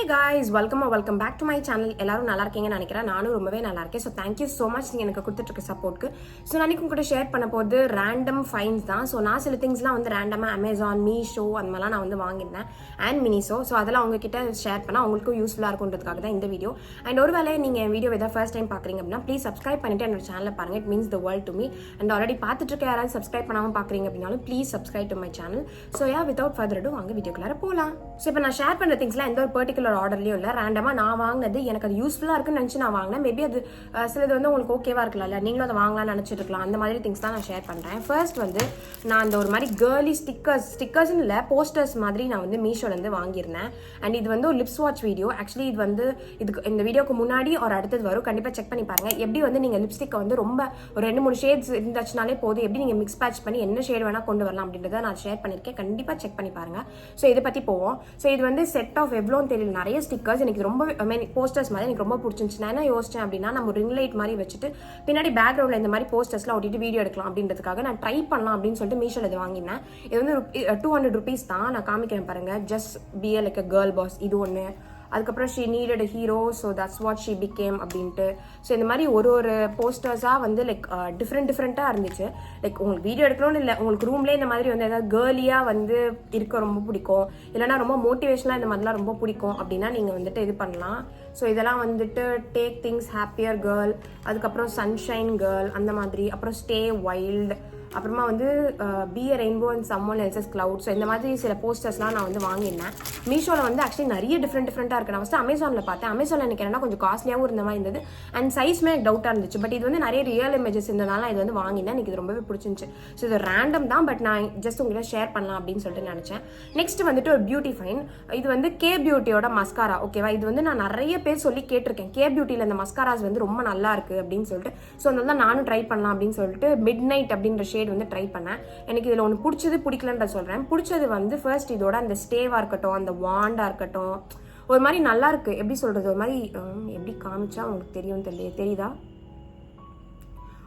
guys, welcome back to my channel. எல்லாரும் நல்லா இருக்கீங்கன்னு நினைக்கிறேன். நானும் ரொம்பவே நல்லா இருக்கேன். ஸோ தேங்க்யூ ஸோ மச் நீங்கள் எனக்கு கொடுத்துட்டு இருக்க சப்போர்ட்க்கு. ஸோ நான் உங்ககிட்ட ஷேர் பண்ண போது ரேண்டம் ஃபைன்ஸ் தான். ஸோ நான் சில திங்ஸ்லாம் வந்து ரேண்டமாக அமேசான், மீஷோ அந்த மாதிரிலாம் நான் வந்து வாங்கியிருந்தேன் அண்ட் மினிஷோ. ஸோ அதெல்லாம் உங்ககிட்ட ஷேர் பண்ணால் அவங்களுக்கும் யூஸ்ஃபுல்லாக இருக்குன்றதுக்காக தான் இந்த வீடியோ. அண்ட் ஒரு வேளை நீங்கள் என் வீடியோ எதாவது ஃபர்ஸ்ட் டைம் பார்க்குறீங்க அப்படின்னா ப்ளீஸ் சப்ஸ்கிரைப் பண்ணிட்டு என்னோட சேனலில் பாருங்கள். It means the world to me. And already பார்த்துட்டு இருக்க யாராவது சப்ஸ்கிரைப் பண்ணாமல் பார்க்குறீங்க அப்படின்னாலும் please subscribe to my channel. So without further to வாங்க வீடியோக்குள்ளார போகலாம். ஸோ இப்போ நான் ஷேர் பண்ணுற திங்ஸ்லாம் எந்த ஒரு பர்டிகுலர் ஆர்டர்லையும் இல்லை, ரேண்டமாக நான் வாங்கினது எனக்கு அது யூஸ்ஃபுல்லாக இருக்குன்னு நினச்சி நான் வாங்கினேன். மேபி அது சிலது வந்து உங்களுக்கு ஓகேவா இருக்கலாம்ல, நீங்களும் அதை வாங்கலாம்னு நினச்சிட்டு இருக்கலாம். அந்த மாதிரி திங்ஸ் தான் நான் ஷேர் பண்ணுறேன். ஃபர்ஸ்ட் வந்து நான் அந்த ஒரு மாதிரி கேர்லி ஸ்டிக்கர்ஸ்னு இல்லை, போஸ்டர்ஸ் மாதிரி நான் வந்து மீஷோலேருந்து வாங்கியிருந்தேன். அண்ட் இது வந்து ஒரு லிப்ஸ் வாட்ச் வீடியோ. ஆக்சுவலி இது வந்து இந்த வீடியோக்கு முன்னாடி ஒரு அடுத்தது வரும், கண்டிப்பாக செக் பண்ணி பாருங்கள். எப்படி வந்து நீங்கள் லிப்ஸ்டிக்கை வந்து ரொம்ப ஒரு 2-3 ஷேட்ஸ் இருந்துச்சுனாலே போதும், எப்படி நீங்கள் மிக்ஸ் பேட்ச் பண்ணி என்ன ஷேட் வேணால் கொண்டு வரலாம் அப்படின்றத நான் ஷேர் பண்ணியிருக்கேன். கண்டிப்பாக செக் பண்ணி பாருங்கள். ஸோ இதை பற்றி போவோம். ஸோ இது வந்து செட் ஆஃப் எவ்வளோன்னு தெரியல, நிறைய ஸ்டிக்கர்ஸ். எனக்கு ரொம்ப போஸ்டர்ஸ் மாதிரி எனக்கு ரொம்ப பிடிச்சிருந்துச்சு. நான் என்ன யோசிச்சேன் அப்படின்னா, நம்ம ரிங் லைட் மாதிரி வச்சுட்டு பின்னாடி பேக்ரவுண்டில் இந்த மாதிரி போஸ்டர்ஸ்லாம் ஒட்டிட்டு வீடியோ எடுக்கலாம் அப்படின்றதுக்காக நான் ட்ரை பண்ணலாம் அப்படின்னு சொல்லிட்டு மீஷோவில் இது வாங்கினேன். இது வந்து 200 rupees தான். நான் காமிக்கிறேன் பாருங்க. Just be a like a girl boss, இது ஒன்று. அதுக்கப்புறம் she needed a hero, so that's what she became அப்படின்ட்டு. ஸோ இந்த மாதிரி ஒரு போஸ்டர்ஸாக வந்து லைக் டிஃப்ரெண்ட்டாக இருந்துச்சு. லைக் உங்களுக்கு வீடியோ எடுக்கணும்னு இல்லை, உங்களுக்கு ரூம்லேயே இந்த மாதிரி வந்து ஏதாவது கேர்லியாக வந்து இருக்க ரொம்ப பிடிக்கும், இல்லைனா ரொம்ப மோட்டிவேஷனாக இந்த மாதிரிலாம் ரொம்ப பிடிக்கும் அப்படின்னா நீங்கள் வந்துட்டு இது பண்ணலாம். ஸோ இதெல்லாம் வந்துட்டு டேக் திங்ஸ் ஹாப்பியர் கேர்ள், அதுக்கப்புறம் சன்ஷைன் கேர்ள் அந்த மாதிரி, அப்புறம் ஸ்டே வைல்டு, அப்புறமா வந்து B a rainbow and summon else's cloud. So இந்த மாதிரி சில போஸ்டர்ஸ்லாம் நான் வந்து வாங்கியிருந்தேன். மீஷோவில் வந்து ஆக்சுவலி நிறைய டிஃப்ரெண்ட்டாக இருக்குது. நான் ஃபஸ்ட்டு அமேசானில் பார்த்தேன். அமேசானில் எனக்கு என்னன்னா கொஞ்சம் காஸ்ட்லியாகவும் இருந்த மாதிரி இருந்தது அண்ட் சைஸ்மே எனக்கு டவுட்டாக இருந்துச்சு. பட் இது வந்து நிறைய ரியல் இமேஜஸ் இருந்ததுனால இது வந்து வாங்கினேன். எனக்கு இது ரொம்பவே பிடிச்சிருந்துச்சு. ஸோ இது ரேண்டம் தான், பட் நான் ஜஸ்ட் உங்கள்கிட்ட ஷேர் பண்ணலாம் அப்படின்னு சொல்லிட்டு நினச்சேன். நெக்ஸ்ட் வந்துட்டு ஒரு பியூட்டி ஃபைன். இது வந்து கே பியூட்டியோட மஸ்காரா. ஓகேவா, இது வந்து நான் நிறைய பேர் சொல்லி கேட்டிருக்கேன். கே பியூட்டியில் இந்த மஸ்காராஸ் வந்து ரொம்ப நல்லா இருக்குது அப்படின்னு சொல்லிட்டு. ஸோ அதனால தான் நானும் ட்ரை பண்ணலாம் அப்படின்னு சொல்லிட்டு மிட் நைட் அப்படின்ற ஷேட் வந்து ட்ரை பண்ணேன். எனக்கு இதில் ஒன்று பிடிச்சது பிடிக்கலன்ற சொல்கிறேன். பிடிச்சது வந்து ஃபர்ஸ்ட் இதோட அந்த ஸ்டேவாக இருக்கட்டும், அந்த வாண்டாக இருக்கட்டும், ஒரு மாதிரி நல்லா இருக்கு. எப்படி சொல்கிறது, ஒரு மாதிரி எப்படி காமிச்சா உங்களுக்கு தெரியுதா,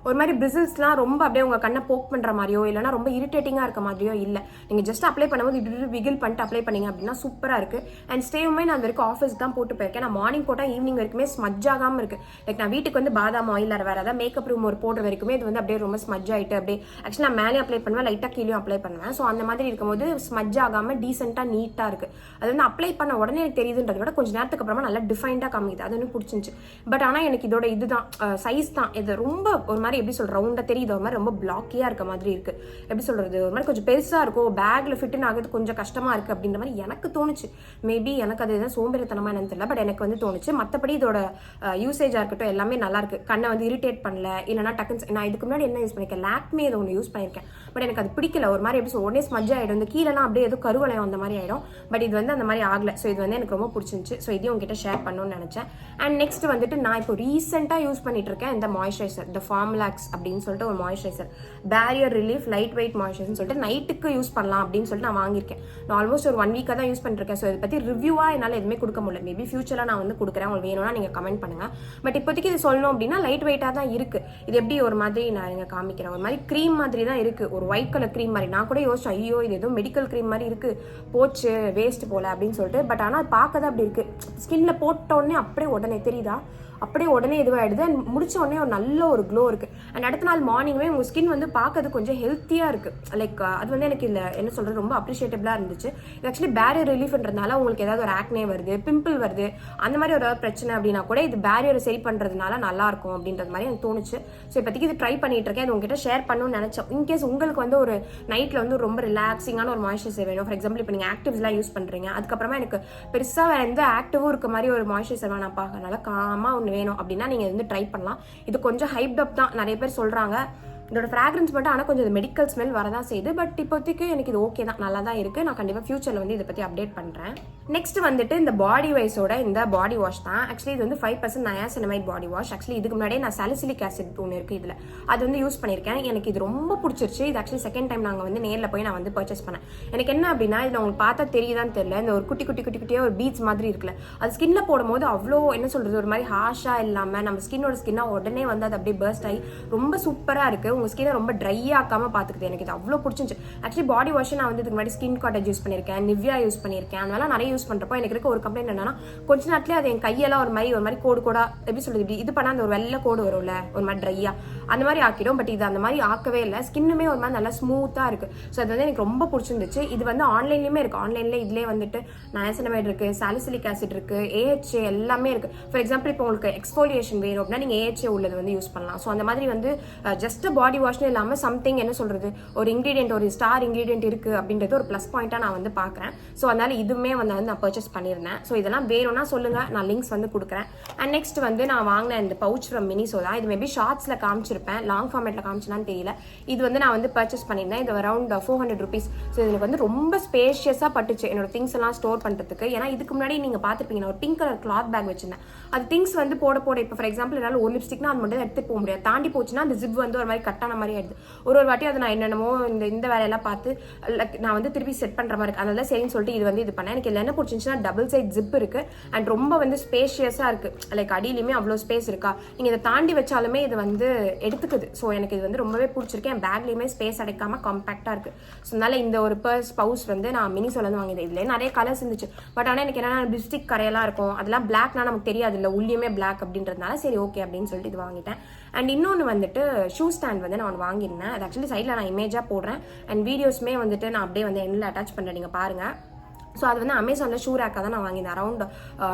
ஒரு மாதிரி பிரிசில்ஸ்லாம் ரொம்ப அப்படியே உங்கள் கண்ணை போக் பண்ணுற மாதிரியோ இல்லைனா ரொம்ப இரிட்டேட்டிங்காக இருக்க மாதிரியோ இல்லை. நீங்கள் ஜஸ்ட் அப்ளை பண்ணும்போது இப்படி விகில் பண்ணிட்டு அப்ளை பண்ணிங்க அப்படின்னா சூப்பராக இருக்குது. அண்ட் ஸ்டேவுமே நான் வரைக்கும் ஆஃபீஸ்க்கு தான் போட்டு போயிருக்கேன். நான் மார்னிங் போட்டால் ஈவினிங் வரைக்குமே ஸ்மஜ் ஆகாமல் இருக்குது. லைக் நான் வீட்டுக்கு வந்து பாதாம் ஆயில் வேறு ஏதாவது மேக்கப் ரூம் ஒரு போடுற வரைக்குமே இது வந்து அப்படியே ரொம்ப ஸ்மஜ் ஆகிட்டு அப்படியே ஆக்சுவலி நான் மேலே அப்ளை பண்ணுவேன், லைட்டாக கீழேயும் அப்ளை பண்ணுவேன். ஸோ அந்த மாதிரி இருக்கும்போது ஸ்மஜ் ஆகாமல் டீசெண்டாக நீட்டாக இருக்குது. அது வந்து அப்ளை பண்ண உடனே எனக்கு தெரியுதுன்றத விட கொஞ்சம் நேரத்துக்கு அப்புறமா நல்லா டிஃபைண்டாக காமிக்குது. அது வந்து பிடிச்சிருந்துச்சு. பட் ஆனால் எனக்கு இதோட இதுதான் சைஸ் தான், இது ரொம்ப ஒரு மாதிரி எப்படி சொல்ற ரவுண்டா தெரியுது, ஒரு மாதிரி ரொம்ப பிளாக்கியா இருக்க மாதிரி இருக்கு. எப்படி சொல்றது, ஒரு மாதிரி கொஞ்சம் பெருசா இருக்கும், பேக்ல ஃபிட்னு ஆகுது கொஞ்சம் கஷ்டமா இருக்கு அப்படின்ற மாதிரி எனக்கு தோணுச்சு. மேபி எனக்கு அது எதாவது சோம்பேறித்தனமா என்னன்னு தெரியல, பட் எனக்கு வந்து தோணுச்சு. மற்றபடி இதோட யூசேஜா இருக்கட்டும் எல்லாமே நல்லா இருக்கு. கண்ணை வந்து இரிட்டேட் பண்ணல, இல்லைனா டக்குன்னு நான் இதுக்கு முன்னாடி என்ன யூஸ் பண்ணிருக்கேன், லாக்மே இதை ஒன்று யூஸ் பண்ணிருக்கேன். பட் எனக்கு அது பிடிக்கல. ஒரு மாதிரி எப்படி உடனே ஸ்மஜ் ஆயிடும், இந்த கீழெல்லாம் அப்படியே எதுவும் கருவளையம் அந்த மாதிரி ஆயிடும். பட் இது வந்து அந்த மாதிரி ஆகல. ஸோ இது வந்து எனக்கு ரொம்ப பிடிச்சிருந்துச்சு. ஸோ இதையும் உங்ககிட்ட ஷேர் பண்ணணும்னு நினைச்சேன். அண்ட் நெக்ஸ்ட் வந்துட்டு நான் இப்போ ரீசெண்டாக யூஸ் பண்ணிட்டு இருக்கேன் இந்த மாய்ஸ்சரைசர், இந்த ஃபார்ம்லாக்ஸ் அப்படின்னு சொல்லிட்டு ஒரு moisturiser, barrier relief light weight moisturiser சொல்லிட்டு நைட்டுக்கு யூஸ் பண்ணலாம் அப்படின்னு சொல்லிட்டு நான் வாங்கியிருக்கேன். நான் ஆல்மோஸ்ட் ஒரு 1 வீக்காக தான் யூஸ் பண்ணிருக்கேன். ஸோ இதை பற்றி ரிவ்யூவாக என்னால் எதுவுமே கொடுக்க முடியல. மேபி ஃபியூச்சரில் நான் வந்து கொடுக்குறேன், உங்களுக்கு வேணும்னா நீங்கள் கமெண்ட் பண்ணுங்க. பட் இப்போதைக்கு இது சொல்லணும் அப்படின்னா லைட் வெயிட்டாக தான் இருக்கு. இது எப்படி ஒரு மாதிரி நான் இங்கே காமிக்கிறேன், ஒரு மாதிரி க்ரீம் மாதிரி தான் இருக்கு, ஒரு ஒயிட் கலர் க்ரீம் மாதிரி. நான் கூட யோசிச்சேன், ஐயோ இது ஏதோ மெடிக்கல் க்ரீம் மாதிரி இருக்கு, போச்சு வேஸ்ட் போல அப்படின்னு சொல்லிட்டு. பட் ஆனால் பார்க்க தான் அப்படி இருக்கு. ஸ்கின்ல போட்ட உடனே அப்படியே உடனே தெரியுதா, அப்படியே உடனே இதுவாகிடுது. அண்ட் முடிச்ச உடனே ஒரு நல்ல ஒரு க்ளோ இருக்கு. அண்ட் அடுத்த நாள் மார்னிங்குமே உங்கள் ஸ்கின் வந்து பார்க்கறது கொஞ்சம் ஹெல்த்தியாக இருக்கு. லைக் அது வந்து எனக்கு இல்லை என்ன சொல்றது ரொம்ப அப்ரிஷியேட்டபிளாக இருந்துச்சு. இது ஆக்சுவலி பேரியர் ரிலீஃப்ன்றதுனால உங்களுக்கு ஏதாவது ஒரு ஆக்னே வருது, பிம்பிள் வருது, அந்த மாதிரி ஒரு பிரச்சனை அப்படின்னா கூட இது பேரியரை சரி பண்ணுறதுனால நல்லா இருக்கும் அப்படின்றது மாதிரி எனக்கு தோணுச்சு. ஸோ இப்போதைக்கு இது ட்ரை பண்ணிட்டு இருக்கேன். இது உங்ககிட்ட ஷேர் பண்ணணும்னு நினைச்சேன். இன்கேஸ் உங்களுக்கு வந்து ஒரு நைட்டில் வந்து ரொம்ப ரிலாக்ஸிங்கான ஒரு மாய்ஸ்சரைசர் வேணும், ஃபார் எக்ஸாம்பிள் இப்போ நீங்கள் ஆக்டிவ்ஸ்லாம் யூஸ் பண்ணுறீங்க, அதுக்கப்புறமா எனக்கு பெருசாக வேறு எந்த ஆக்டிவும் இருக்க மாதிரி ஒரு மாய்ஸ்சரைசர் வேணாம், பார்க்கறதுனால காமாக ஒன்று வேணும் அப்படின்னா நீங்க வந்து ட்ரை பண்ணலாம். இது கொஞ்சம் ஹைப்ட் அப் தான், நிறைய பேர் சொல்றாங்க. இதோட ஃப்ராக்ரன்ஸ் மட்டும் ஆனால் கொஞ்சம் மெடிக்கல் ஸ்மெல் வரதான் செய்யுது. பட் இப்போதைக்கு எனக்கு இது ஓகே தான், நல்லா தான் இருக்குது. நான் கண்டிப்பாக ஃபியூச்சரில் வந்து இதை பற்றி அப்டேட் பண்ணுறேன். நெக்ஸ்ட் வந்துட்டு இந்த பாடி வைஸோட இந்த பாடி வாஷ் தான். ஆக்சுவலி இது வந்து 5% நயாசினமைட் பாடி வாஷ். ஆக்சுவலி இதுக்கு முன்னாடியே நான் சாலிசிலிக் ஆசிட் ஒன்று இருக்குது இதில், அது வந்து யூஸ் பண்ணியிருக்கேன். எனக்கு இது ரொம்ப பிடிச்சிருச்சு. இது ஆக்சுவலி செகண்ட் டைம் நாங்கள் வந்து நேரில் போய் நான் வந்து பர்ச்சேஸ் பண்ணேன். எனக்கு என்ன அப்படின்னா, இதில் உங்களுக்கு பார்த்தா தெரியுதான்னு தெரியல, இந்த ஒரு குட்டியாக ஒரு பீட்ஸ் மாதிரி இருக்குல்ல, அது ஸ்கின்ல போடும்போது அவ்வளோ என்ன சொல்கிறது ஒரு மாதிரி ஹாஷாக இல்லாமல் நம்ம ஸ்கின்னோட ஸ்கின்னாக உடனே வந்து அது அப்படியே பர்ஸ்ட் ஆகி ரொம்ப சூப்பராக இருக்குது. உங்கள் ஸ்கினை ரொம்ப ட்ரை ஆக்காமல் பார்த்துக்குது. எனக்கு இது அவ்வளோ பிடிச்சிருந்துச்சு. ஆக்சுவலி பாடி வாஷ் நான் வந்து இதுக்கு முன்னாடி ஸ்கின் காட்டேஜ் யூஸ் பண்ணியிருக்கேன், நிவ்யா யூஸ் பண்ணியிருக்கேன். அதனால நிறைய யூஸ் பண்ணுறப்போ எனக்கு இருக்க ஒரு கம்ப்ளைண்ட் என்னன்னா, கொஞ்ச நேரத்துலேயே அது என் கையெல்லாம் ஒரு மாதிரி கோடு கோடா எப்படி சொல்லுது, இது பண்ணால் அந்த ஒரு வெள்ளை கோடு வரும்ல ஒரு மாதிரி ட்ரையாக, அந்த மாதிரி ஆக்கிடும். பட் இது அந்த மாதிரி ஆக்கவே இல்லை. ஸ்கின்னுமே ஒரு மாதிரி நல்லா ஸ்மூத்தாக இருக்குது. ஸோ அது வந்து எனக்கு ரொம்ப பிடிச்சிருந்துச்சு. இது வந்து ஆன்லைன்லேயுமே இருக்குது. ஆன்லைனில் இதுலேயே வந்துட்டு நயசினமைட் இருக்குது, சாலிசிலிக் ஆசிட் இருக்குது, AHA எல்லாமே இருக்குது. ஃபார் எக்ஸாம்பிள் இப்போ உங்களுக்கு எக்ஸ்ஃபோலியேஷன் வேணும் அப்படின்னா நீங்கள் AHA உள்ளது வந்து யூஸ் பண்ணலாம். ஸோ அந்த மாதிரி வந்து ஜஸ்ட் பாடி வாஷ்னு இல்லாமல் சம்திங் என்ன சொல்கிறது, ஒரு இன்க்ரீடியன்ட், ஒரு ஸ்டார் இன்க்ரீடியன்ட் இருக்குது அப்படின்றது ஒரு ப்ளஸ் பாயிண்ட்டாக நான் வந்து பார்க்குறேன். ஸோ அதனால் இதுவுமே வந்து நான் பர்ச்சேஸ் பண்ணியிருந்தேன். ஸோ இதெல்லாம் வேணும்னா சொல்லுங்கள், நான் லிங்க்ஸ் வந்து கொடுக்குறேன். அண்ட் நெக்ஸ்ட் வந்து நான் வாங்கின இந்த பவுச் ஃப்ரம் மினிசோலா. இது மேபி ஷார்ட்ஸில் காமிச்சிருப்பேன், லாங் ஃபார்மேட்டில் காமிச்சினான்னு தெரியல. இது வந்து நான் வந்து பர்ச்சேஸ் பண்ணியிருந்தேன். இது அரௌண்ட் 400 rupees. ஸோ எனக்கு வந்து ரொம்ப ஸ்பேஷியஸாக பட்டுச்சு என்னோட திங்ஸ் எல்லாம் ஸ்டோர் பண்ணுறதுக்கு. ஏன்னா இதுக்கு முன்னாடி நீங்கள் பார்த்துருப்பீங்க, நான் ஒரு பிங்க் கலர் கிளாத் பேக் வச்சிருந்தேன். அது திங்ஸ் வந்து போட இப்போ ஃபார் எக்ஸாம்பிள் என்னால் ஒரு லிப்ஸ்டிக்னா அது மட்டும் எடுத்துட்டு போக முடியாது. தாண்டி போச்சுன்னா அந்த ஜிப் வந்து ஒரு மாதிரி கட்டான மாதிரி ஆயிடுது. ஒரு வாட்டி அதை நான் என்னென்னமோ இந்த வேலையெல்லாம் பார்த்து நான் வந்து திருப்பி செட் பண்ணுற மாதிரி இருக்கு. அதனால சரின்னு சொல்லிட்டு இது வந்து இது பண்ணேன். எனக்கு இதில் என்ன பிடிச்சிருந்துச்சுன்னா டபுள் சைட் ஜிப் இருக்கு அண்ட் ரொம்ப வந்து ஸ்பேஷியஸாக இருக்கு. லைக் அடியிலுமே அவ்வளோ ஸ்பேஸ் இருக்கா, நீங்கள் இதை தாண்டி வச்சாலுமே இது வந்து எடுத்துக்குது. ஸோ எனக்கு இது வந்து ரொம்பவே பிடிச்சிருக்கு. என் பேக்லேயுமே ஸ்பேஸ் அடைக்காம காம்பாக்டாக இருக்கு. ஸோ அதனால இந்த ஒரு பவுச் வந்து நான் மினிசோல இருந்து வாங்கினேன். இதுல நிறைய கலர்ஸ் இருந்துச்சு. பட் ஆனால் எனக்கு என்னன்னா லிப்ஸ்டிக் கரையெல்லாம் இருக்கும், அதெல்லாம் பிளாக்னா நமக்கு தெரியாது இல்லை, உள்ளியுமே பிளாக் அப்படின்றதுனால சரி ஓகே அப்படின்னு சொல்லிட்டு இது வாங்கிட்டேன். அண்ட் இன்னொன்று வந்துட்டு ஷூ ஸ்டாண்ட் வந்து நான் வாங்கியிருந்தேன். அது ஆக்சுவலி சைடில் நான் இமேஜாக போடுறேன் அண்ட் வீடியோஸ்மே வந்துட்டு நான் அப்படியே வந்து எண்ணில் அட்டாச் பண்ணுறேன், நீங்கள் பாருங்கள். ஸோ அது வந்து அமேசானில் ஷூ ரேக்காக தான் நான் வாங்கியிருந்தேன். அரௌண்ட்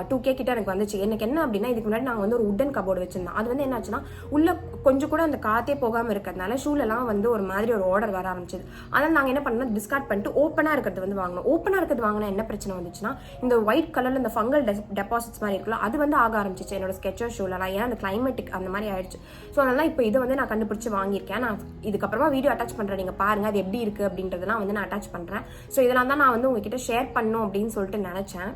2K கிட்ட எனக்கு வந்துச்சு. எனக்கு என்ன அப்படின்னா, இதுக்கு முன்னாடி நாங்கள் வந்து ஒரு உட்டன் கபோர்டு வச்சிருந்தோம். அது வந்து என்னாச்சுன்னா உள்ள கொஞ்சம் கூட அந்த காற்றே போகாமல் இருக்கிறதுனால ஷூலெல்லாம் வந்து ஒரு மாதிரி ஒரு ஆர்டர் வர ஆரம்பிச்சது. அதனால் நாங்கள் என்ன பண்ணோம், டிஸ்கார்ட் பண்ணிட்டு ஓப்பனாக இருக்கிறது வந்து வாங்கணும். ஓப்பனாக இருக்கிறது வாங்கினா என்ன பிரச்சனை வந்துச்சுன்னா, இந்த ஒயிட் கலரில் இந்த ஃபங்கல் டெபாசிட்ஸ் மாதிரி இருக்குல்ல, அது வந்து ஆக ஆரம்பிச்சிச்சு என்னோட ஸ்கெச்சர் ஷூலலாம். ஏன்னா அந்த கிளைமேட்டிக் அந்த மாதிரி ஆயிடுச்சு. ஸோ அதனால இப்போ இதை வந்து நான் கண்டுபிடிச்சி வாங்கியிருக்கேன். நான் இதுக்கப்புறமா வீடியோ அட்டாச் பண்ணுறேன், நீங்கள் பாருங்கள் அது எப்படி இருக்குது அப்படின்றதெல்லாம் வந்து நான் அட்டாச் பண்ணுறேன். ஸோ இதெல்லாம் தான் நான் வந்து உங்ககிட்ட ஷேர் பண்ணணும் அப்படின்னு சொல்லிட்டு நினச்சேன்.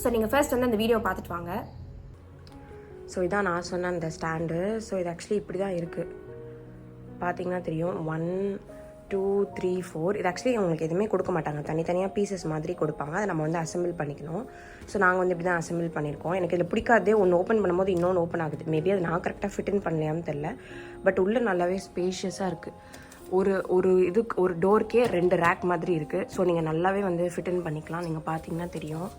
ஸோ நீங்கள் ஃபர்ஸ்ட் வந்து அந்த வீடியோ பார்த்துட்டு வாங்க. ஸோ இதான் நான் சொன்ன அந்த ஸ்டாண்டு. ஸோ இது ஆக்சுவலி இப்படி தான் இருக்குது, பார்த்தீங்கன்னா தெரியும். 1 2 3 4. இது ஆக்சுவலி உங்களுக்கு எதுவுமே கொடுக்க மாட்டாங்க, தனித்தனியாக பீசஸ் மாதிரி கொடுப்பாங்க. அதை நம்ம வந்து அசெம்பிள் பண்ணிக்கணும். ஸோ நாங்கள் வந்து இப்படி தான் அசெம்பிள் பண்ணியிருக்கோம். எனக்கு இதில் பிடிக்காதே, ஒன்று ஓப்பன் பண்ணும்போது இன்னொன்று ஓப்பன் ஆகுது. மேபி அது நான் கரெக்டாக ஃபிட்இன் பண்ணலையான்னு தெரில. பட் உள்ளே நல்லாவே ஸ்பேஷியஸாக இருக்குது. ஒரு டோருக்கே 2 ரேக் மாதிரி இருக்குது. ஸோ நீங்கள் நல்லாவே வந்து ஃபிட்இன் பண்ணிக்கலாம், நீங்கள் பார்த்தீங்கன்னா தெரியும்.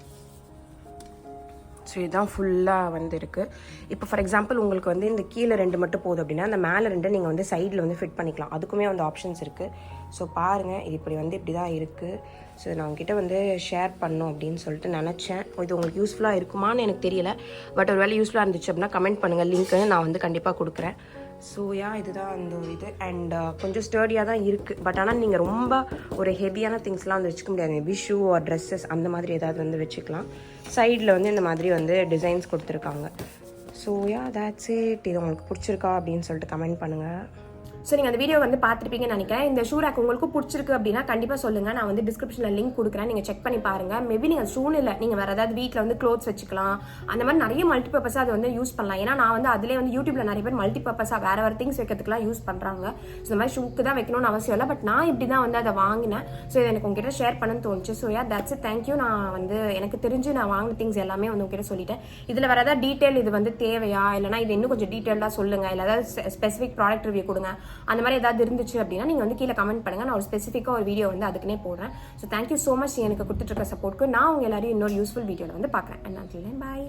ஸோ இதுதான் ஃபுல்லாக வந்து இருக்குது. இப்போ ஃபார் எக்ஸாம்பிள் உங்களுக்கு வந்து இந்த கீழே 2 மட்டும் போகுது அப்படின்னா அந்த மேலே 2 நீங்கள் வந்து சைடில் வந்து ஃபிட் பண்ணிக்கலாம். அதுக்குமே வந்து ஆப்ஷன்ஸ் இருக்குது. ஸோ பாருங்கள், இது இப்படி தான் இருக்குது. ஸோ நான் உங்ககிட்ட வந்து ஷேர் பண்ணணும் அப்படின்னு சொல்லிட்டு நினச்சேன். இது உங்களுக்கு யூஸ்ஃபுல்லாக இருக்குமான்னு எனக்கு தெரியல. பட் ஒரு வேளை யூஸ்ஃபுல்லாக இருந்துச்சு அப்படின்னா கமெண்ட் பண்ணுங்கள், லிங்க்கு நான் வந்து கண்டிப்பாக கொடுக்குறேன். ஸோ இதுதான் அந்த ஒரு இது. அண்ட் கொஞ்சம் ஸ்டர்டியாக தான் இருக்குது. பட் ஆனால் நீங்கள் ரொம்ப ஒரு ஹெவியான திங்ஸ்லாம் வந்து வச்சுக்க முடியாது. மேபி ஷூ ஆர் ட்ரெஸ்ஸஸ் அந்த மாதிரி ஏதாவது வந்து வச்சுக்கலாம். சைடில் வந்து இந்த மாதிரி வந்து டிசைன்ஸ் கொடுத்துருக்காங்க. So that's it. இது உங்களுக்கு பிடிச்சிருக்கா அப்படின்னு சொல்லிட்டு கமெண்ட் பண்ணுங்கள். ஸோ நீங்கள் அந்த வீடியோ வந்து பார்த்துருப்பீங்கன்னு நினைக்கிறேன். இந்த ஷூ ரேக் உங்களுக்கு பிடிச்சிருக்கு அப்படின்னா கண்டிப்பாக சொல்லுங்கள். நான் வந்து டிஸ்கிரிப்ஷனில் லிங்க் கொடுக்குறேன், நீங்கள் செக் பண்ணி பாருங்கள். மேபி நீங்கள் ஷூன்னு இல்லை, நீங்கள் வேறு ஏதாவது வீட்டில் வந்து க்ளோத்ஸ் வச்சுக்கலாம். அந்த மாதிரி நிறைய மல்டிபர்பஸாக அதை வந்து யூஸ் பண்ணலாம். ஏன்னா நான் வந்து அதிலே வந்து யூடியூப்பில் நிறைய பேர் மல்டிபர்பஸாக வேறு திங்ஸ் வைக்கிறதுக்குலாம் யூஸ் பண்ணுறாங்க. ஸோ இந்த மாதிரி ஷூக்கு தான் வைக்கணும்னு அவசியம் இல்லை. பட் நான் இப்படி தான் வந்து அதை வாங்கினேன். ஸோ இதை எனக்கு உங்ககிட்ட ஷேர் பண்ணணும்னு தோணுச்சு. So that's it. தேங்க்யூ. நான் வந்து எனக்கு தெரிஞ்சு நான் வாங்கின திங்ஸ் எல்லாமே வந்து உங்ககிட்ட சொல்லிட்டேன். இதில் வேறு ஏதாவது டீட்டெயில் இது வந்து தேவையா, இல்லைனா இது இன்னும் கொஞ்சம் டீட்டெயிலாக சொல்லுங்கள், இல்லை ஏதாவது ஸ்பெசிஃபிக் ப்ராடக்ட் ரிவ்யூ கொடுங்க, அந்த மாதிரி ஏதாவது இருந்துச்சு அப்படின்னா நீங்கள் வந்து கீழே கமெண்ட் பண்ணுங்கள். நான் ஒரு ஸ்பெசிஃபிக்காக ஒரு வீடியோ வந்து அதுக்குன்னே போடுறேன். ஸோ தேங்க்யூ ஸோ மச் எனக்கு கொடுத்துட்டு இருக்க சப்போர்ட்க்கு. நான் உங்கள் எல்லாரையும் இன்னொரு யூஸ்ஃபுல் வீடியோவில் வந்து பார்க்குறேன். அண்ட் பாய்.